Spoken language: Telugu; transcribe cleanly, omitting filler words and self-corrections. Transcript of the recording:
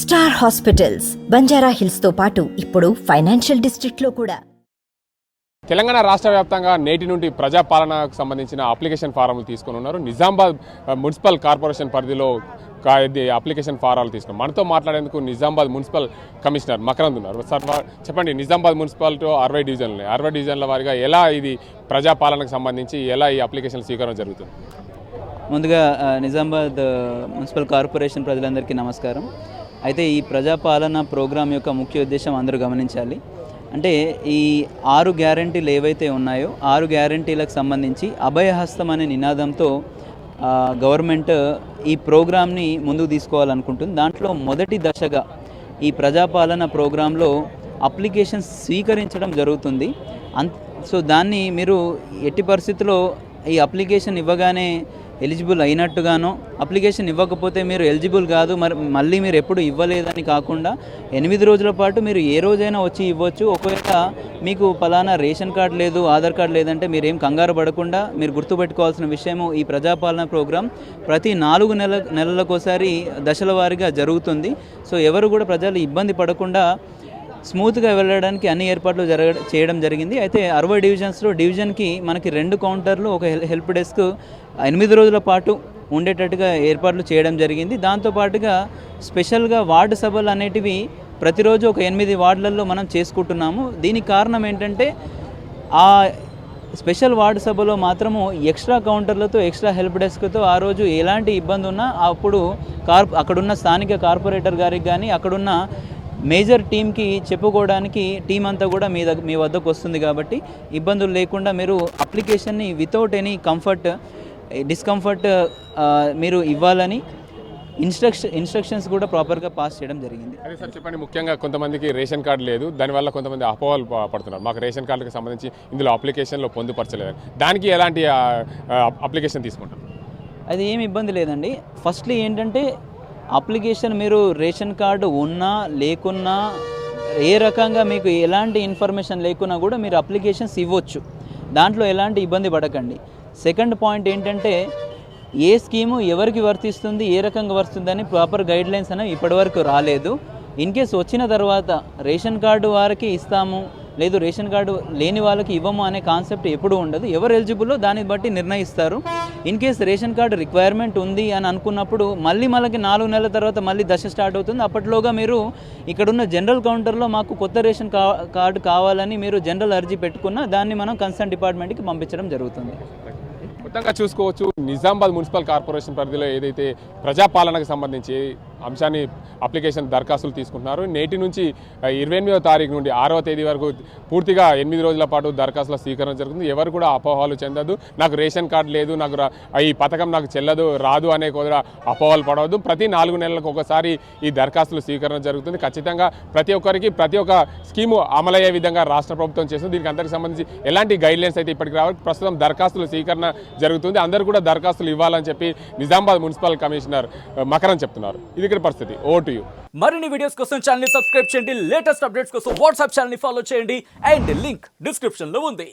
స్టార్ హాస్పిటల్స్ బంజారా హిల్స్ తో పాటు ఇప్పుడు ఫైనాన్షియల్ డిస్ట్రిక్ట్ లో కూడా. తెలంగాణ రాష్ట్ర వ్యాప్తంగా నేటి నుండి ప్రజాపాలనకు సంబంధించిన అప్లికేషన్ ఫారాలు తీసుకుని ఉన్నారు. నిజామాబాద్ మున్సిపల్ కార్పొరేషన్ పరిధిలో అప్లికేషన్ ఫారాలు తీసుకున్నారు. మనతో మాట్లాడేందుకు నిజామాబాద్ మున్సిపల్ కమిషనర్ మకరంద్ ఉన్నారు. సార్ చెప్పండి, నిజామాబాద్ మున్సిపాలిటీ 60 డివిజన్లు 60 డివిజన్ల వారిగా ఎలా ఇది ప్రజాపాలనకు సంబంధించి ఎలా ఈ అప్లికేషన్ స్వీకరణ జరుగుతుంది? ముందుగా నిజామాబాద్ మున్సిపల్ కార్పొరేషన్ ప్రజలందరికీ నమస్కారం. అయితే ఈ ప్రజాపాలన ప్రోగ్రాం యొక్క ముఖ్య ఉద్దేశం అందరూ గమనించాలి. అంటే ఈ 6 గ్యారంటీలు ఏవైతే ఉన్నాయో 6 గ్యారంటీలకు సంబంధించి అభయహస్తం అనే నినాదంతో గవర్నమెంట్ ఈ ప్రోగ్రామ్ని ముందుకు తీసుకోవాలనుకుంటుంది. దాంట్లో మొదటి దశగా ఈ ప్రజాపాలన ప్రోగ్రాంలో అప్లికేషన్స్ స్వీకరించడం జరుగుతుంది. సో దాన్ని మీరు ఎట్టి పరిస్థితుల్లో ఈ అప్లికేషన్ ఇవ్వగానే ఎలిజిబుల్ అయినట్టుగానో, అప్లికేషన్ ఇవ్వకపోతే మీరు ఎలిజిబుల్ కాదు మళ్ళీ మీరు ఎప్పుడు ఇవ్వలేదని కాకుండా 8 రోజుల పాటు మీరు ఏ రోజైనా వచ్చి ఇవ్వచ్చు. ఒకవేళ మీకు పలానా రేషన్ కార్డు లేదు, ఆధార్ కార్డు లేదంటే మీరు ఏం కంగారు పడకుండా మీరు గుర్తుపెట్టుకోవాల్సిన విషయము, ఈ ప్రజాపాలన ప్రోగ్రాం ప్రతి 4 నెలలకోసారి దశల వారీగా జరుగుతుంది. సో ఎవరు కూడా ప్రజలు ఇబ్బంది పడకుండా స్మూత్గా వెళ్ళడానికి అన్ని ఏర్పాట్లు చేయడం జరిగింది. అయితే 60 డివిజన్స్లో డివిజన్కి మనకి 2 కౌంటర్లు, ఒక హెల్ప్ డెస్క్ 8 రోజుల పాటు ఉండేటట్టుగా ఏర్పాట్లు చేయడం జరిగింది. దాంతోపాటుగా స్పెషల్గా వార్డు సభలు అనేటివి ప్రతిరోజు ఒక 8 వార్డులలో మనం చేసుకుంటున్నాము. దీనికి కారణం ఏంటంటే ఆ స్పెషల్ వార్డు సభలో మాత్రము ఎక్స్ట్రా కౌంటర్లతో, ఎక్స్ట్రా హెల్ప్ డెస్క్తో ఆ రోజు ఎలాంటి ఇబ్బంది ఉన్నా అప్పుడు అక్కడున్న స్థానిక కార్పొరేటర్ గారికి కానీ అక్కడున్న మేజర్ టీమ్కి చెప్పుకోవడానికి టీం అంతా కూడా మీ వద్దకు వస్తుంది. కాబట్టి ఇబ్బందులు లేకుండా మీరు అప్లికేషన్ని వితౌట్ ఎనీ డిస్కంఫర్ట్ మీరు ఇవ్వాలని ఇన్స్ట్రక్షన్స్ కూడా ప్రాపర్గా పాస్ చేయడం జరిగింది. అదే సార్, చెప్పండి, ముఖ్యంగా కొంతమందికి రేషన్ కార్డు లేదు, దానివల్ల కొంతమంది అపోహలు పడుతున్నారు. మాకు రేషన్ కార్డుకి సంబంధించి ఇందులో అప్లికేషన్లో పొందుపరచలేదు, దానికి ఎలాంటి అప్లికేషన్ తీసుకుంటారు? అది ఏమి ఇబ్బంది లేదండి. ఫస్ట్లీ ఏంటంటే అప్లికేషన్ మీరు రేషన్ కార్డు ఉన్నా లేకున్నా, ఏ రకంగా మీకు ఎలాంటి ఇన్ఫర్మేషన్ లేకున్నా కూడా మీరు అప్లికేషన్స్ ఇవ్వచ్చు. దాంట్లో ఎలాంటి ఇబ్బంది పడకండి. సెకండ్ పాయింట్ ఏంటంటే ఏ స్కీము ఎవరికి వర్తిస్తుంది, ఏ రకంగా వర్తిస్తుందని ప్రాపర్ గైడ్లైన్స్ అనేవి ఇప్పటివరకు రాలేదు. ఇన్ కేస్ వచ్చిన తర్వాత రేషన్ కార్డు వారికి ఇస్తాము, లేదు రేషన్ కార్డు లేని వాళ్ళకి ఇవ్వము అనే కాన్సెప్ట్ ఎప్పుడూ ఉండదు. ఎవరు ఎలిజిబుల్లో దాన్ని బట్టి నిర్ణయిస్తారు. In case ration card requirement ఉంది అని అనుకున్నప్పుడు మనకి 4 నెలల తర్వాత మళ్ళీ దశ స్టార్ట్ అవుతుంది. అప్పట్లోగా మీరు ఇక్కడున్న జనరల్ కౌంటర్లో మాకు కొత్త రేషన్ కార్డు కావాలని మీరు జనరల్ అర్జీ పెట్టుకున్న దాన్ని మనం కన్సర్న్ డిపార్ట్మెంట్కి పంపించడం జరుగుతుంది. మొత్తంగా చూసుకోవచ్చు, నిజామాబాద్ మున్సిపల్ కార్పొరేషన్ పరిధిలో ఏదైతే ప్రజాపాలనకు సంబంధించి అంశాన్ని అప్లికేషన్ దరఖాస్తులు తీసుకుంటున్నారు. నేటి నుంచి 28వ తారీఖు నుండి 6వ తేదీ వరకు పూర్తిగా 8 రోజుల పాటు దరఖాస్తుల స్వీకరణ జరుగుతుంది. ఎవరు కూడా అపోహలు చెందదు, నాకు రేషన్ కార్డు లేదు, నాకు ఈ పథకం నాకు చెల్లదు, రాదు అనే కూడా అపోహలు పడవద్దు. ప్రతి 4 నెలలకు ఒకసారి ఈ దరఖాస్తుల స్వీకరణ జరుగుతుంది. ఖచ్చితంగా ప్రతి ఒక్కరికి ప్రతి ఒక్క స్కీము అమలయ్యే విధంగా రాష్ట్ర ప్రభుత్వం చేస్తుంది. దీనికి అందరికి సంబంధించి ఎలాంటి గైడ్లైన్స్ అయితే ఇప్పటికి రావాలి. ప్రస్తుతం దరఖాస్తుల స్వీకరణ జరుగుతుంది. అందరూ కూడా దరఖాస్తులు ఇవ్వాలని చెప్పి నిజామాబాద్ మున్సిపల్ కమిషనర్ మకరన్ చెప్తున్నారు. ఇది ఇక్కడ పరిస్థితి. Vote you. మరిన్ని వీడియోస్ కోసం ఛానల్ ని సబ్స్క్రైబ్ చేయండి. లేటెస్ట్ అప్డేట్స్ కోసం వాట్సాప్ ఛానల్ ని ఫాలో చేయండి. అండ్ లింక్ డిస్క్రిప్షన్ లో ఉంది.